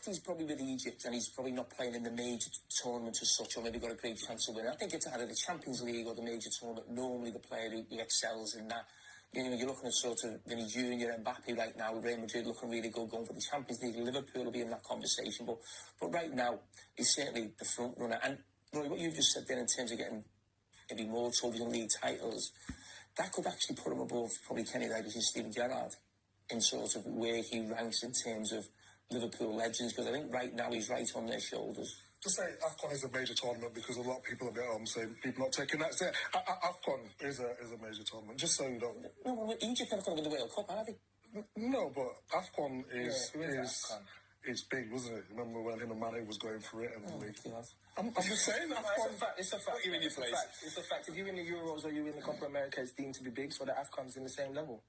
he's probably with Egypt and he's probably not playing in the major tournament as such, or maybe got a great chance of winning. I think it's either the Champions League or the major tournament. Normally the player who excels in that. You know, you're looking at sort of Vinny Jr. and Mbappe right now, with Real Madrid looking really good going for the Champions League. Liverpool will be in that conversation. But right now, he's certainly the front runner. And Roy, what you've just said there in terms of getting maybe more trophies and league titles, that could actually put him above probably Kenny Dalglish and Steven Gerrard in sort of where he ranks in terms of Liverpool legends, because I think right now he's right on their shoulders. To say AFCON is a major tournament because a lot of people are saying people not taking that. Say, AFCON is a major tournament, just so you don't. No, well, Egypt are not going to win the World Cup, are they? No, but AFCON is big, wasn't it? Remember when him and Mane was going for it? And I'm just saying, AFCON. It's a fact. Put you in your place. It's a fact. If you win the Euros or you win the Copa America, it's deemed to be big, so the AFCON's in the same level.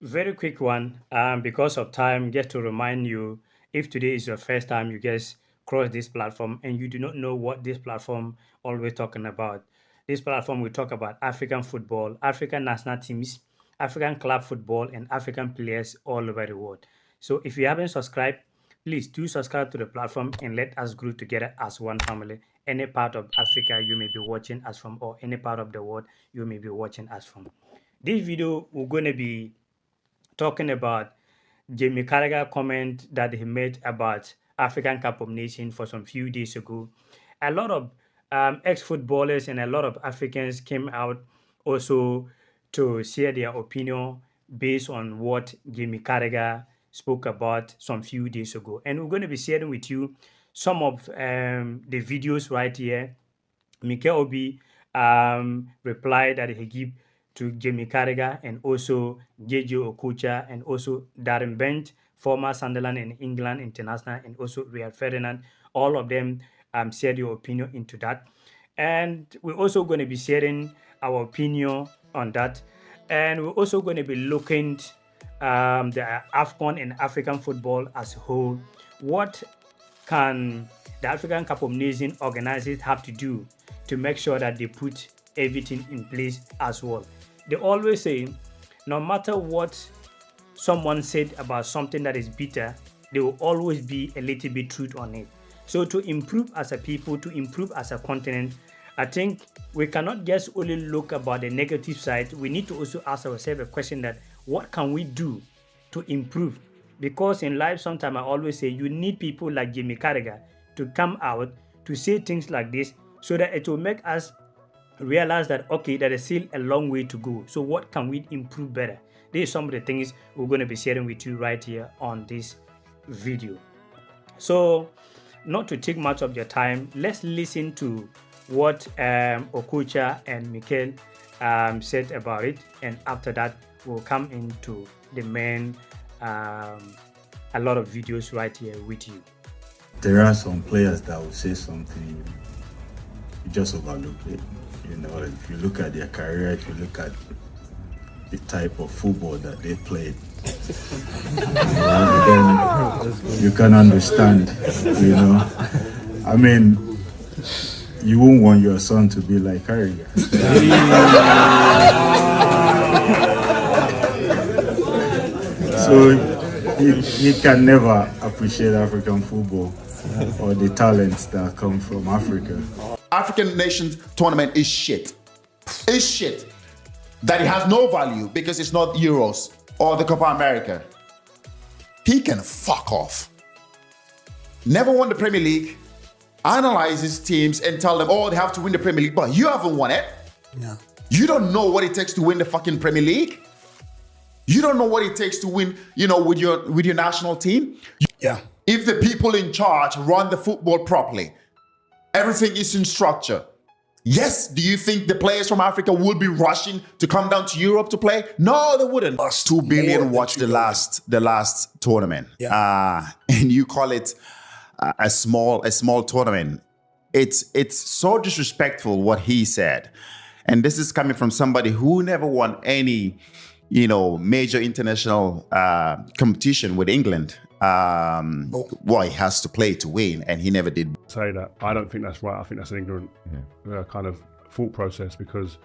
Very quick one, because of time, just to remind you, if today is your first time you guys cross this platform and you do not know what this platform always talking about, this platform will talk about African football, African national teams, African club football, and African players all over the world. So if you haven't subscribed, please do subscribe to the platform and let us grow together as one family. Any part of Africa you may be watching us from, or any part of the world you may be watching us from. This video, we're going to be talking about Jamie Carragher comment that he made about African Cup of Nations for some few days ago. A lot of ex-footballers and a lot of Africans came out also to share their opinion based on what Jamie Carragher spoke about some few days ago. And we're going to be sharing with you some of the videos right here. Mikel Obi replied that he gave to Jamie Carragher, and also JJ Okocha, and also Darren Bent, former Sunderland and England international, and also Rio Ferdinand. All of them shared your opinion into that. And we're also going to be sharing our opinion on that. And we're also going to be looking the AFCON and African football as a whole. What can the African Cup of Nations organizers have to do to make sure that they put everything in place as well? They always say, no matter what someone said about something that is bitter, there will always be a little bit truth on it. So to improve as a people, to improve as a continent, I think we cannot just only look about the negative side. We need to also ask ourselves a question that, what can we do to improve? Because in life, sometimes I always say, you need people like Jamie Carragher to come out to say things like this, so that it will make us realize that, okay, there is still a long way to go. So what can we improve better? These are some of the things we're going to be sharing with you right here on this video. So not to take much of your time, let's listen to what Okocha and Mikel said about it. And after that, we'll come into the main, a lot of videos right here with you. There are some players that will say something, you just overlook it. You know, if you look at their career, if you look at the type of football that they played, then you can understand, you know. I mean, you won't want your son to be like Carragher. So he can never appreciate African football or the talents that come from Africa. African Nations tournament is shit. It's shit. That it has no value because it's not Euros or the Copa America. He can fuck off. Never won the Premier League. Analyze his teams and tell them, oh, they have to win the Premier League, but you haven't won it. Yeah. You don't know what it takes to win the fucking Premier League. You don't know what it takes to win, you know, with your national team. Yeah. If the people in charge run the football properly, everything is in structure. Yes, do you think the players from Africa would be rushing to come down to Europe to play? No, they wouldn't. 2 billion watched the last tournament. Yeah. And you call it a small tournament. It's so disrespectful what he said. And this is coming from somebody who never won any, you know, major international competition with England. Well, he has to play to win, and he never did. Say that. I don't think that's right. I think that's an ignorant kind of thought process, because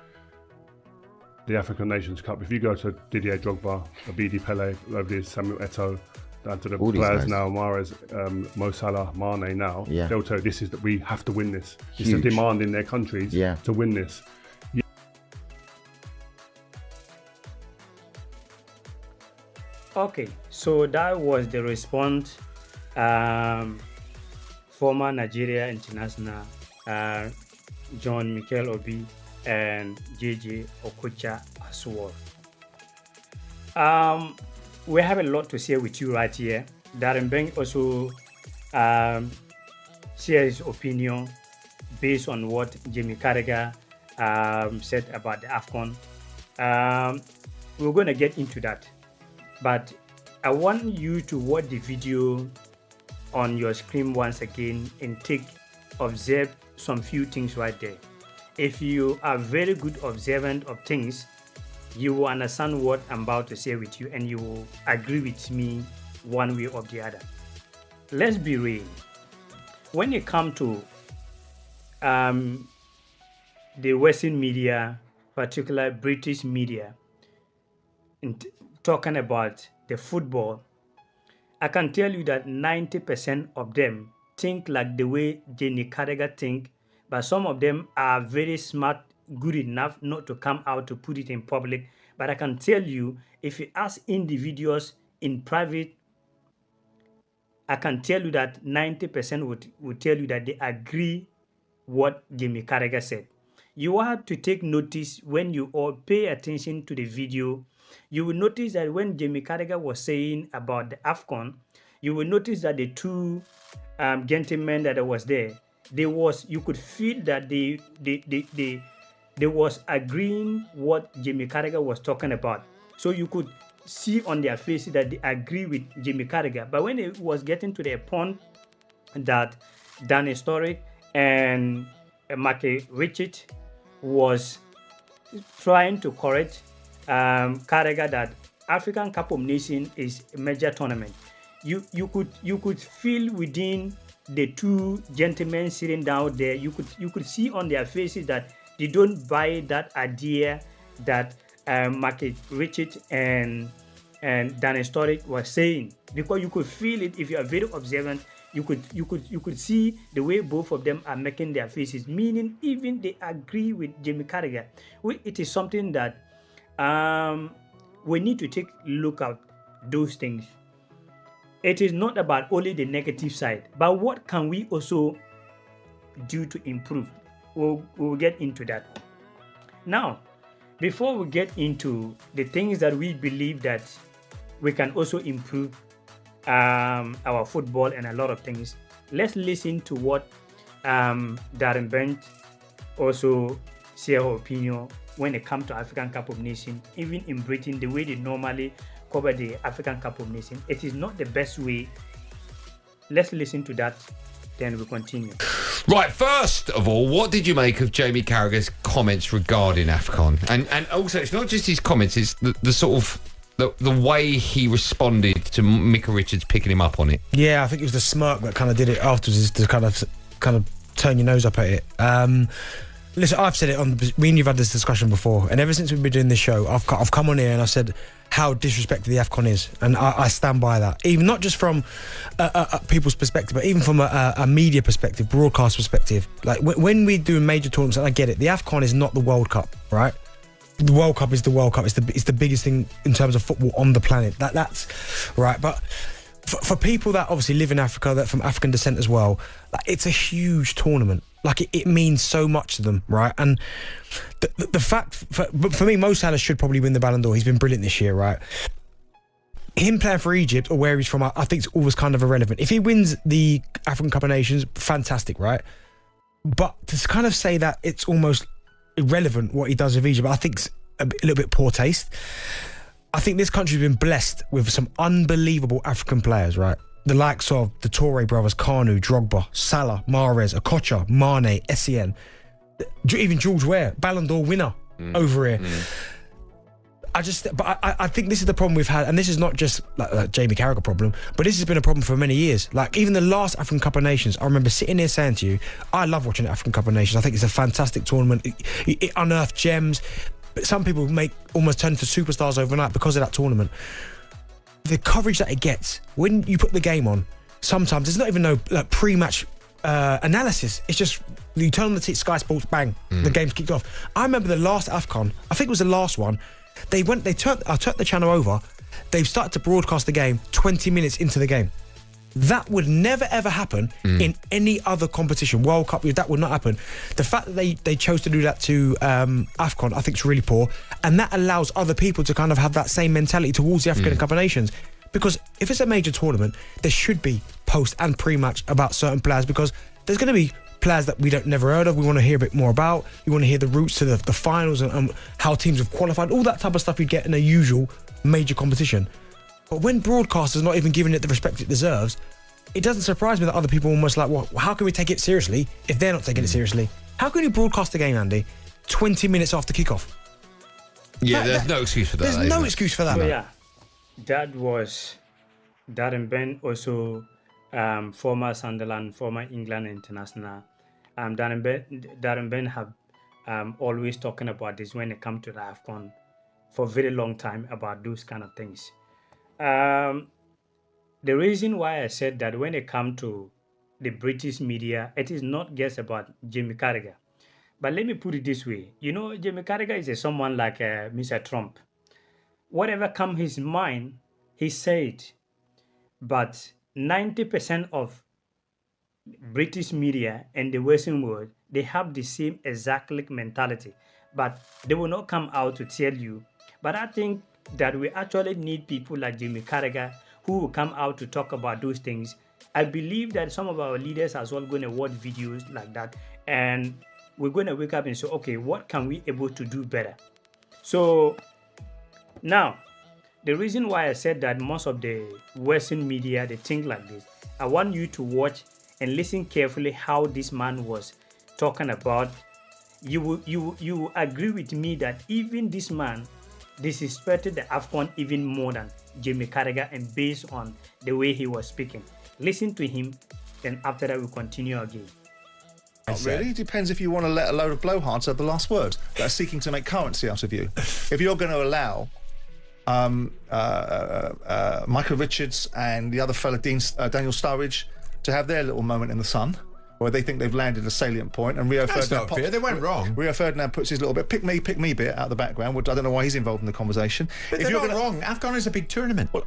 the African Nations Cup, if you go to Didier Drogba, Abidi Pele, over there Samuel Eto'o, down to the All these players guys. now, Mahrez, Mo Salah, Mane now, Yeah. they'll tell you this is that we have to win this. It's a Huge. demand in their countries Yeah. to win this. Okay, so that was the response. Former Nigeria international John Mikel Obi and JJ Okocha as well. We have a lot to share with you right here. Darren Beng also shares his opinion based on what Jamie Carragher said about the AFCON. We're going to get into that. But I want you to watch the video on your screen once again and observe some few things right there. If you are very good observant of things, you will understand what I'm about to say with you and you will agree with me one way or the other. Let's be real. When it comes to the Western media, particularly British media, and talking about the football, I can tell you that 90% of them think like the way Jamie Carragher think, but some of them are very smart, good enough not to come out to put it in public. But I can tell you, if you ask individuals in private, I can tell you that 90% would tell you that they agree what Jamie Carragher said. You have to take notice when you all pay attention to the video. You will notice that when Jamie Carragher was saying about the AFCON, you will notice that the two gentlemen that was there, you could feel that they was agreeing what Jamie Carragher was talking about. So you could see on their faces that they agree with Jamie Carragher. But when it was getting to the point that Dan Historic and Marky Richard was trying to correct Carragher that African Cup of Nations is a major tournament, you could feel within the two gentlemen sitting down there, you could see on their faces that they don't buy that idea that Marky Richard and Dan Historic was saying, because you could feel it. If you are very observant, you could see the way both of them are making their faces, meaning even they agree with Jamie Carragher. It is something that we need to take a look at those things. It is not about only the negative side, but what can we also do to improve? We'll get into that. Now, before we get into the things that we believe that we can also improve our football and a lot of things, let's listen to what Darren Bent also share her opinion when it comes to African Cup of Nations. Even in Britain, the way they normally cover the African Cup of Nations, it is not the best way. Let's listen to that, then we continue. Right, first of all, what did you make of Jamie Carragher's comments regarding AFCON? And also, it's not just his comments, it's the sort of the way he responded to Micah Richards picking him up on it. Yeah, I think it was the smirk that kind of did it afterwards, is to kind of turn your nose up at it. Listen, I've said it me and you've had this discussion before, and ever since we've been doing this show, I've come on here and I said how disrespected the AFCON is, and I stand by that. Even not just from people's perspective, but even from a media perspective, broadcast perspective. Like when we do major tournaments, and I get it, the AFCON is not the World Cup, right? The World Cup is the World Cup. It's the biggest thing in terms of football on the planet. That's right, but. For people that obviously live in Africa, that from African descent as well, like, it's a huge tournament. Like it means so much to them, right? And the fact, for me, Mo Salah should probably win the Ballon d'Or. He's been brilliant this year, right? Him playing for Egypt or where he's from, I think it's always kind of irrelevant. If he wins the African Cup of Nations, fantastic, right? But to kind of say that it's almost irrelevant what he does with Egypt, I think it's a little bit poor taste. I think this country's been blessed with some unbelievable African players, right? The likes of the Toure brothers, Kanu, Drogba, Salah, Mahrez, Okocha, Mane, Essien, even George Weah, Ballon d'Or winner over here. I think this is the problem we've had, and this is not just like Jamie Carragher problem, but this has been a problem for many years. Like even the last African Cup of Nations, I remember sitting here saying to you, I love watching the African Cup of Nations. I think it's a fantastic tournament. It unearthed gems. But some people almost turn into superstars overnight because of that tournament. the coverage that it gets when you put the game on, sometimes there's not even no like pre-match analysis. It's just you turn on the Sky Sports, bang, the game's kicked off. I remember the last AFCON, I think it was the last one. I turned the channel over. They've started to broadcast the game 20 minutes into the game. That would never ever happen in any other competition. World Cup, that would not happen. The fact that they chose to do that to AFCON, I think is really poor, and that allows other people to kind of have that same mentality towards the African Cup of Nations. Because if it's a major tournament, there should be post and pre-match about certain players, because there's going to be players that we don't never heard of. We want to hear a bit more about. We want to hear the routes to the finals and how teams have qualified. All that type of stuff you get in a usual major competition. But when broadcasters not even giving it the respect it deserves, it doesn't surprise me that other people are almost like, well, how can we take it seriously if they're not taking it seriously? How can you broadcast the game, Andy, 20 minutes after kickoff? Yeah, there's no excuse for that. There's no excuse for that. So yeah, that was Darren Ben, also former Sunderland, former England international. Darren Ben have always talking about this when it comes to the AFCON for a very long time about those kind of things. The reason why I said that when it comes to the British media, it is not just about Jamie Carragher. But let me put it this way. You know, Jamie Carragher is someone like Mr. Trump. Whatever comes his mind, he said. But 90% of British media and the Western world, they have the same exact mentality. But they will not come out to tell you. But I think that we actually need people like Jamie Carragher who will come out to talk about those things. I believe that some of our leaders as well going to watch videos like that, and we're going to wake up and say, okay, what can we able to do better? So now, the reason why I said that most of the Western media, they think like this, I want you to watch and listen carefully how this man was talking about. You will agree with me that even this man disrespected the AFCON even more than Jamie Carragher, and based on the way he was speaking. Listen to him, then after that we'll continue again. Not really. It depends if you want to let a load of blowhards have the last word that are seeking to make currency out of you. If you're going to allow Michael Richards and the other fella, Daniel Sturridge, to have their little moment in the sun, where they think they've landed a salient point, and Rio Ferdinand fair. They went wrong. Rio Ferdinand puts his little bit pick me bit out of the background, which I don't know why he's involved in the conversation. But if you're not wrong. AFCON is a big tournament. Well,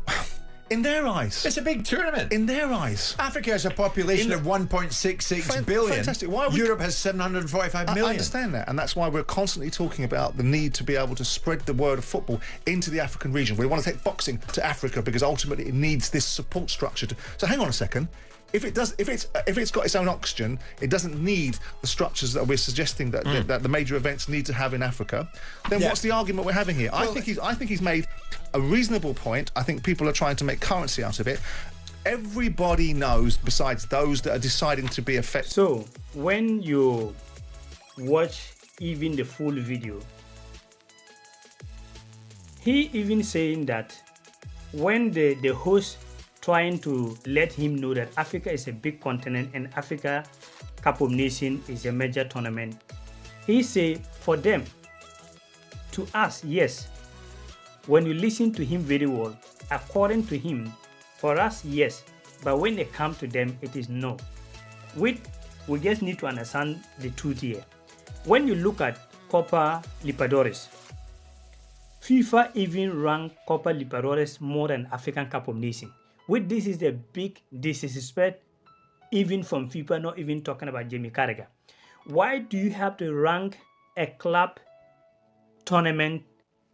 in their eyes. It's a big tournament. In their eyes. Africa has a population of 1.66 billion. Fantastic. Europe has 745 million. I understand that, and that's why we're constantly talking about the need to be able to spread the word of football into the African region. We want to take boxing to Africa because ultimately it needs this support structure. So hang on a second. If it's got its own oxygen, it doesn't need the structures that we're suggesting that that the major events need to have in Africa. Then what's the argument we're having here? Well, I think he's made a reasonable point. I think people are trying to make currency out of it. Everybody knows, besides those that are deciding to be affected. So when you watch even the full video, he even saying that when the host trying to let him know that Africa is a big continent and Africa Cup of Nations is a major tournament. He say for them, to us, yes. When you listen to him very well, according to him, for us, yes. But when it comes to them, it is no. We just need to understand the truth here. When you look at Copa Libertadores, FIFA even ranked Copa Libertadores more than African Cup of Nations. With this is the big disrespect, even from FIFA, not even talking about Jamie Carragher. Why do you have to rank a club tournament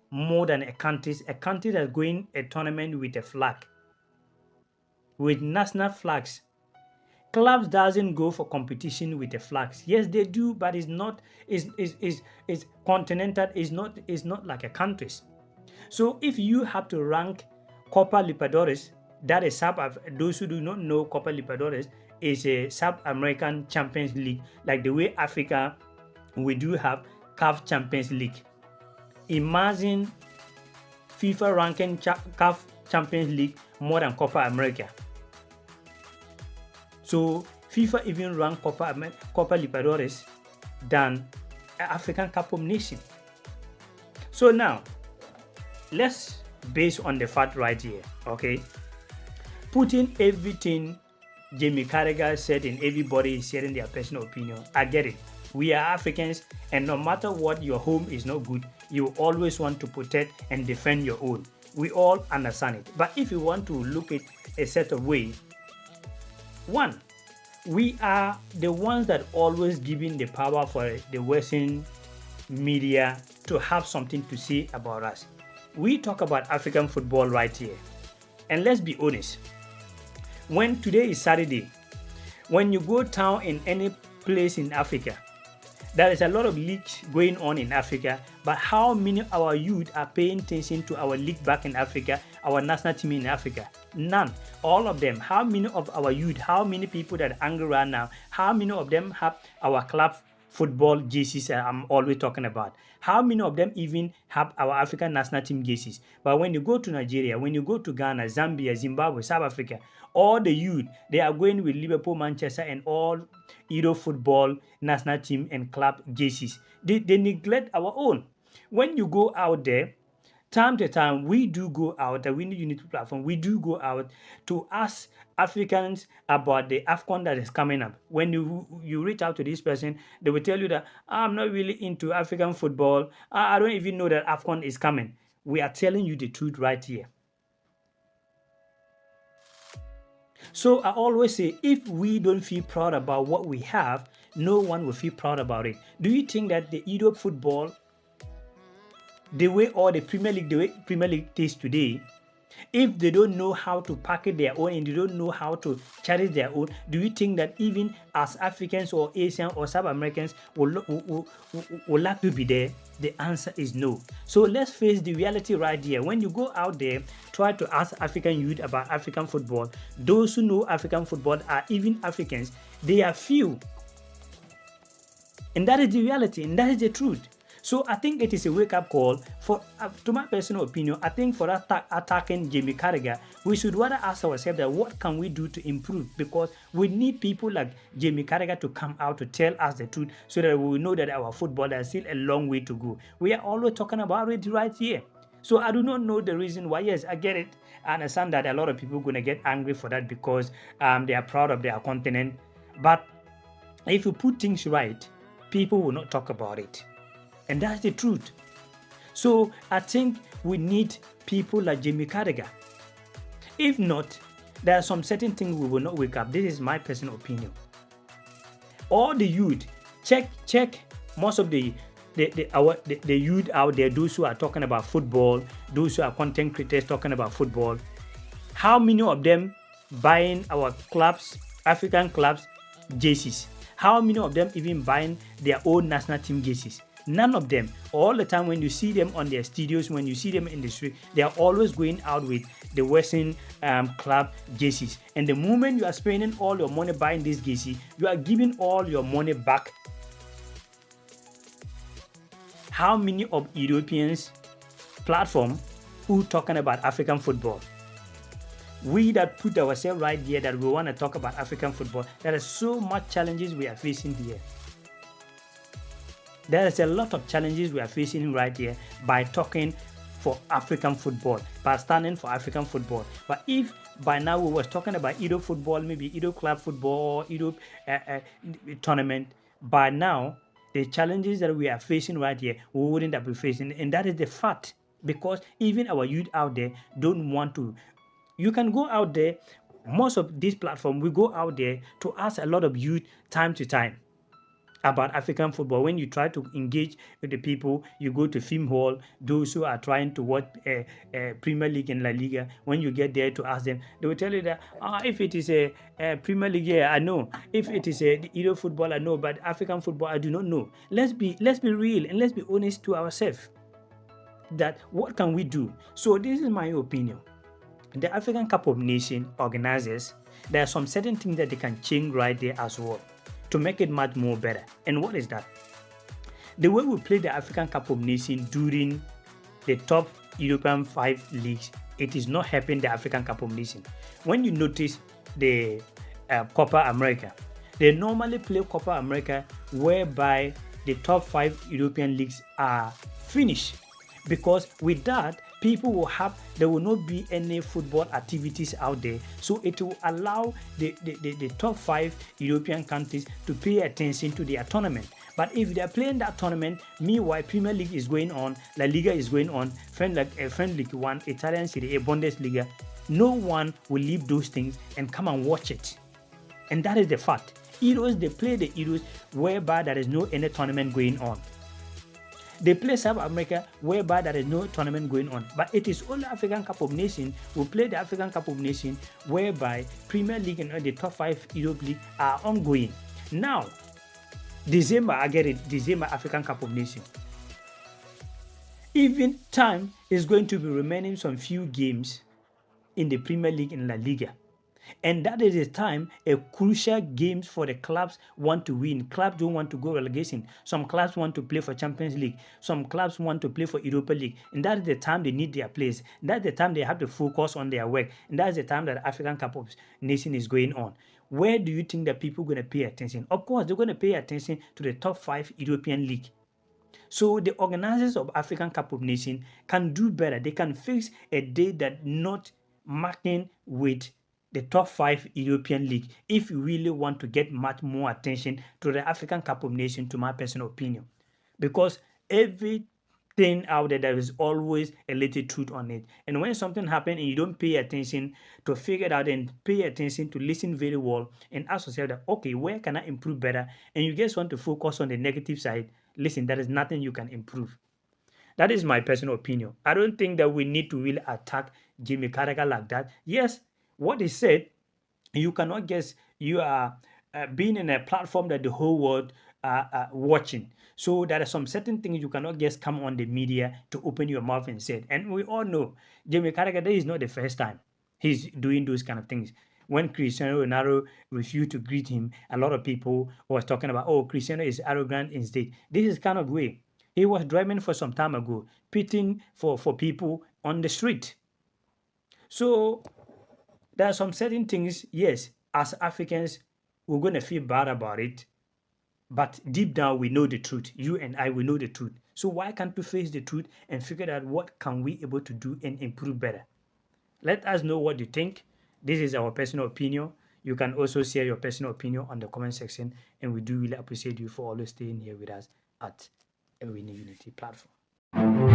more than a country that's going a tournament with a flag, with national flags? Clubs doesn't go for competition with the flags. Yes, they do, but it's not. Is continental. Is not like a countries. So if you have to rank Copa Libertadores, that is those who do not know, Copa Libertadores is a South American Champions League, like the way Africa we do have CAF Champions League. Imagine FIFA ranking CAF Champions League more than Copa America. So FIFA even ranked Copa Libertadores than African Cup of Nations. So now let's based on the fact right here, okay? Putting everything Jamie Carragher said and everybody is sharing their personal opinion, I get it. We are Africans, and no matter what, your home is not good. You always want to protect and defend your own. We all understand it. But if you want to look at a set of way, one, we are the ones that always giving the power for the Western media to have something to say about us. We talk about African football right here. And let's be honest, when today is Saturday, when you go town in any place in Africa, there is a lot of leagues going on in Africa, but how many of our youth are paying attention to our league back in Africa, our national team in Africa? None. All of them. How many of our youth, how many people that are angry right now, how many of them have our club football jerseys I'm always talking about? How many of them even have our African national team jerseys? But when you go to Nigeria, when you go to Ghana, Zambia, Zimbabwe, South Africa, all the youth, they are going with Liverpool, Manchester, and all Euro football national team and club jerseys. They neglect our own. When you go out there, time to time, we do go out, the Awini Unity platform, we do go out to ask Africans about the AFCON that is coming up. When you reach out to this person, they will tell you that I'm not really into African football. I don't even know that AFCON is coming. We are telling you the truth right here. So I always say, if we don't feel proud about what we have, no one will feel proud about it. Do you think that the Europe football, the way or the Premier League is today, if they don't know how to package their own and they don't know how to cherish their own, do you think that even as Africans or Asian or South Americans will like to be there? The answer is no. So let's face the reality right here. When you go out there, try to ask African youth about African football. Those who know African football are even Africans. They are few. And that is the reality, and that is the truth. So I think it is a wake-up call for, to my personal opinion, I think for attacking Jamie Carragher, we should rather ask ourselves that what can we do to improve? Because we need people like Jamie Carragher to come out to tell us the truth so that we will know that our football has still a long way to go. We are always talking about it right here. So I do not know the reason why. Yes, I get it. I understand that a lot of people are going to get angry for that because they are proud of their continent. But if you put things right, people will not talk about it. And that's the truth. So I think we need people like Jamie Carragher. If not, there are some certain things we will not wake up. This is my personal opinion. All the youth, check most of the youth out there, those who are talking about football, those who are content creators talking about football. How many of them buying our clubs, African clubs, jerseys? How many of them even buying their own national team jerseys? None of them. All the time when you see them on their studios, when you see them in the street, they are always going out with the Western club jerseys. And the moment you are spending all your money buying this jersey, you are giving all your money back. How many of Europeans platform who talking about African football? We that put ourselves right here that we want to talk about African football, there are so much challenges we are facing here. There is a lot of challenges we are facing right here by talking for African football, by standing for African football. But if by now we was talking about Euro football, maybe Euro club football, Euro tournament, by now the challenges that we are facing right here, we wouldn't have been facing. And that is the fact, because even our youth out there don't want to. You can go out there, most of this platform, we go out there to ask a lot of youth time to time about African football. When you try to engage with the people, you go to film hall, those who are trying to watch Premier League and La Liga, when you get there to ask them, they will tell you that if it is a Premier League, yeah, I know. If it is a Euro football, I know. But African football, I do not know. Let's be real and let's be honest to ourselves. That what can we do? So this is my opinion. The African Cup of Nations organizers, there are some certain things that they can change right there as well to make it much more better. And what is that? The way we play the African Cup of Nations during the top European 5 leagues, it is not helping the African Cup of Nations. When you notice the Copa America, they normally play Copa America whereby the top 5 European leagues are finished. Because with that, there will not be any football activities out there. So it will allow the top 5 European countries to pay attention to their tournament. But if they are playing that tournament, meanwhile Premier League is going on, La Liga is going on, French League 1, Italian Serie A, Bundesliga, no one will leave those things and come and watch it. And that is the fact. Euros, they play the Euros whereby there is no any tournament going on. They play South America whereby there is no tournament going on. But it is only African Cup of Nations who play the African Cup of Nations whereby Premier League and the top 5 Europe League are ongoing. Now, December African Cup of Nations. Even time is going to be remaining some few games in the Premier League and La Liga. And that is the time a crucial games for the clubs want to win. Clubs don't want to go relegation. Some clubs want to play for Champions League. Some clubs want to play for Europa League. And that is the time they need their players. That's the time they have to focus on their work. And that's the time that the African Cup of Nations is going on. Where do you think that people are going to pay attention? Of course, they're going to pay attention to the top 5 European League. So the organizers of African Cup of Nations can do better. They can fix a day that not marking with the top 5 European League if you really want to get much more attention to the African Cup of Nations, to my personal opinion. Because everything out there is always a little truth on it. And when something happens and you don't pay attention to figure it out and pay attention to listen very well and ask yourself that, okay, where can I improve better? And you just want to focus on the negative side, listen, there is nothing you can improve. That is my personal opinion. I don't think that we need to really attack Jamie Carragher like that. Yes, what he said, you cannot guess. You are being in a platform that the whole world are watching. So there are some certain things you cannot just come on the media to open your mouth and say it. And we all know Jamie Carragher, this is not the first time he's doing those kind of things. When Cristiano Ronaldo refused to greet him, a lot of people was talking about, oh, Cristiano is arrogant instead. This is kind of way. He was driving for some time ago, pitting for people on the street. So there are some certain things, yes, as Africans, we're going to feel bad about it. But deep down, we know the truth. You and I, we know the truth. So why can't we face the truth and figure out what can we able to do and improve better? Let us know what you think. This is our personal opinion. You can also share your personal opinion on the comment section. And we do really appreciate you for always staying here with us at Awini Unity platform.